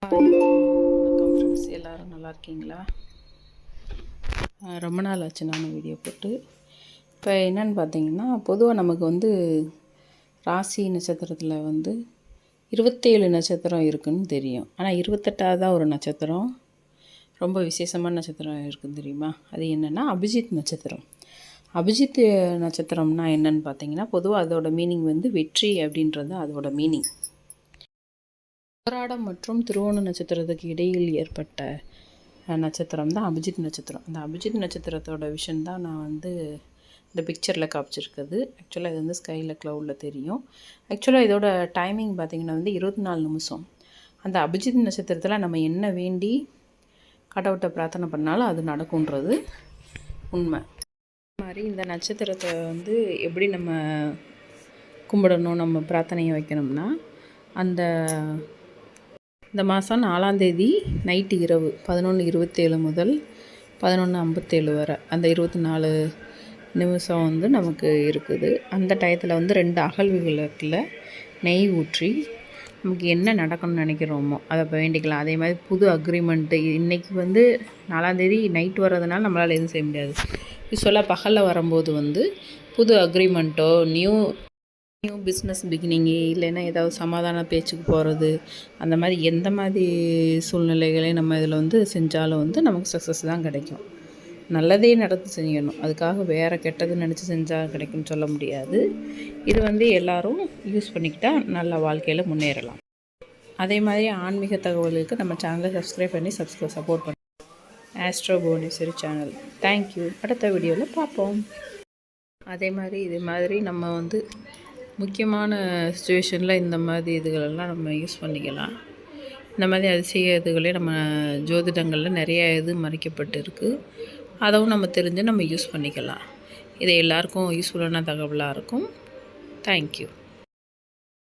வணக்கம் ஃப்ரெண்ட்ஸ், எல்லோரும் நல்லா இருக்கீங்களா? ரொம்ப நாள் ஆச்சு நானும் வீடியோ போட்டு. இப்போ என்னென்னு பார்த்தீங்கன்னா, பொதுவாக நமக்கு ராசி நட்சத்திரத்தில் 27 நட்சத்திரம் இருக்குதுன்னு தெரியும். ஆனால் 28ஆவதாக ஒரு நட்சத்திரம், ரொம்ப விசேஷமான நட்சத்திரம் இருக்குதுன்னு தெரியுமா? அது என்னென்னா அபிஜித் நட்சத்திரம். அபிஜித் நட்சத்திரம்னா என்னென்னு பார்த்தீங்கன்னா, பொதுவாக அதோட மீனிங் வெற்றி அப்படின்றது அதோட மீனிங். உத்திராடம் மற்றும் திருவோண நட்சத்திரத்துக்கு இடையில் ஏற்பட்ட நட்சத்திரம் தான் அபிஜித் நட்சத்திரம். அந்த அபிஜித் நட்சத்திரத்தோட விஷயம் தான் நான் இந்த பிக்சரில் காமிச்சிருக்குது. ஆக்சுவலாக இது ஸ்கையில் க்ளவுடில் தெரியும். ஆக்சுவலாக இதோட டைமிங் பார்த்திங்கன்னா 24 நிமிஷம். அந்த அபிஜித் நட்சத்திரத்தில் நம்ம என்ன வேண்டி கடவுட்டை பிரார்த்தனை பண்ணாலும் அது நடக்குன்றது உண்மை. அது மாதிரி இந்த நட்சத்திரத்தை எப்படி நம்ம கும்பிடணும், நம்ம பிரார்த்தனையை வைக்கணும்னா, இந்த மாதம் 4ஆம் தேதி நைட்டு இரவு 11:27 முதல் 11:57 வரை அந்த 24 நிமிஷம் நமக்கு இருக்குது. அந்த டயத்தில் 2 அகல் விளக்கில் நெய் ஊற்றி நமக்கு என்ன நடக்கணும்னு நினைக்கிறோமோ அதை வேண்டிக்கலாம். அதே மாதிரி புது அக்ரிமெண்ட்டு இன்றைக்கி 4ஆம் தேதி நைட் வர்றதுனால நம்மளால் எதுவும் செய்ய முடியாது. யூஸ்வலாக பகலில் வரும்போது புது அக்ரிமெண்ட்டோ நியூ பிஸ்னஸ் பிகினிங்கு இல்லைன்னா ஏதாவது சமாதான பேச்சுக்கு போகிறது, அந்த மாதிரி எந்த மாதிரி சூழ்நிலைகளையும் நம்ம இதில் செஞ்சாலும் நமக்கு சக்ஸஸ் தான் கிடைக்கும். நல்லதே நடந்து செய்யணும். அதுக்காக வேறு கெட்டது நினச்சி செஞ்சால் கிடைக்கும்னு சொல்ல முடியாது. இது எல்லோரும் யூஸ் பண்ணிக்கிட்டால் நல்ல வாழ்க்கையில் முன்னேறலாம். அதே மாதிரி ஆன்மீக தகவலுக்கு நம்ம சேனலை சப்ஸ்கிரைப் பண்ணி சப்போர்ட் பண்ணுவோம். Astro Bhuvaneswari channel. தேங்க்யூ. அடுத்த வீடியோவில் பார்ப்போம். அதே மாதிரி இது மாதிரி நம்ம முக்கியமான சுச்சுவேஷனில் இந்த மாதிரி இதுகளெல்லாம் நம்ம யூஸ் பண்ணிக்கலாம். இந்த மாதிரி அதிசய இதுகளே நம்ம ஜோதிடங்களில் நிறைய இது மறைக்கப்பட்டு இருக்குது. அதுவும் நம்ம தெரிஞ்சு நம்ம யூஸ் பண்ணிக்கலாம். இது எல்லாருக்கும் யூஸ்ஃபுல்லான தகவலாக இருக்கும். தேங்க்யூ.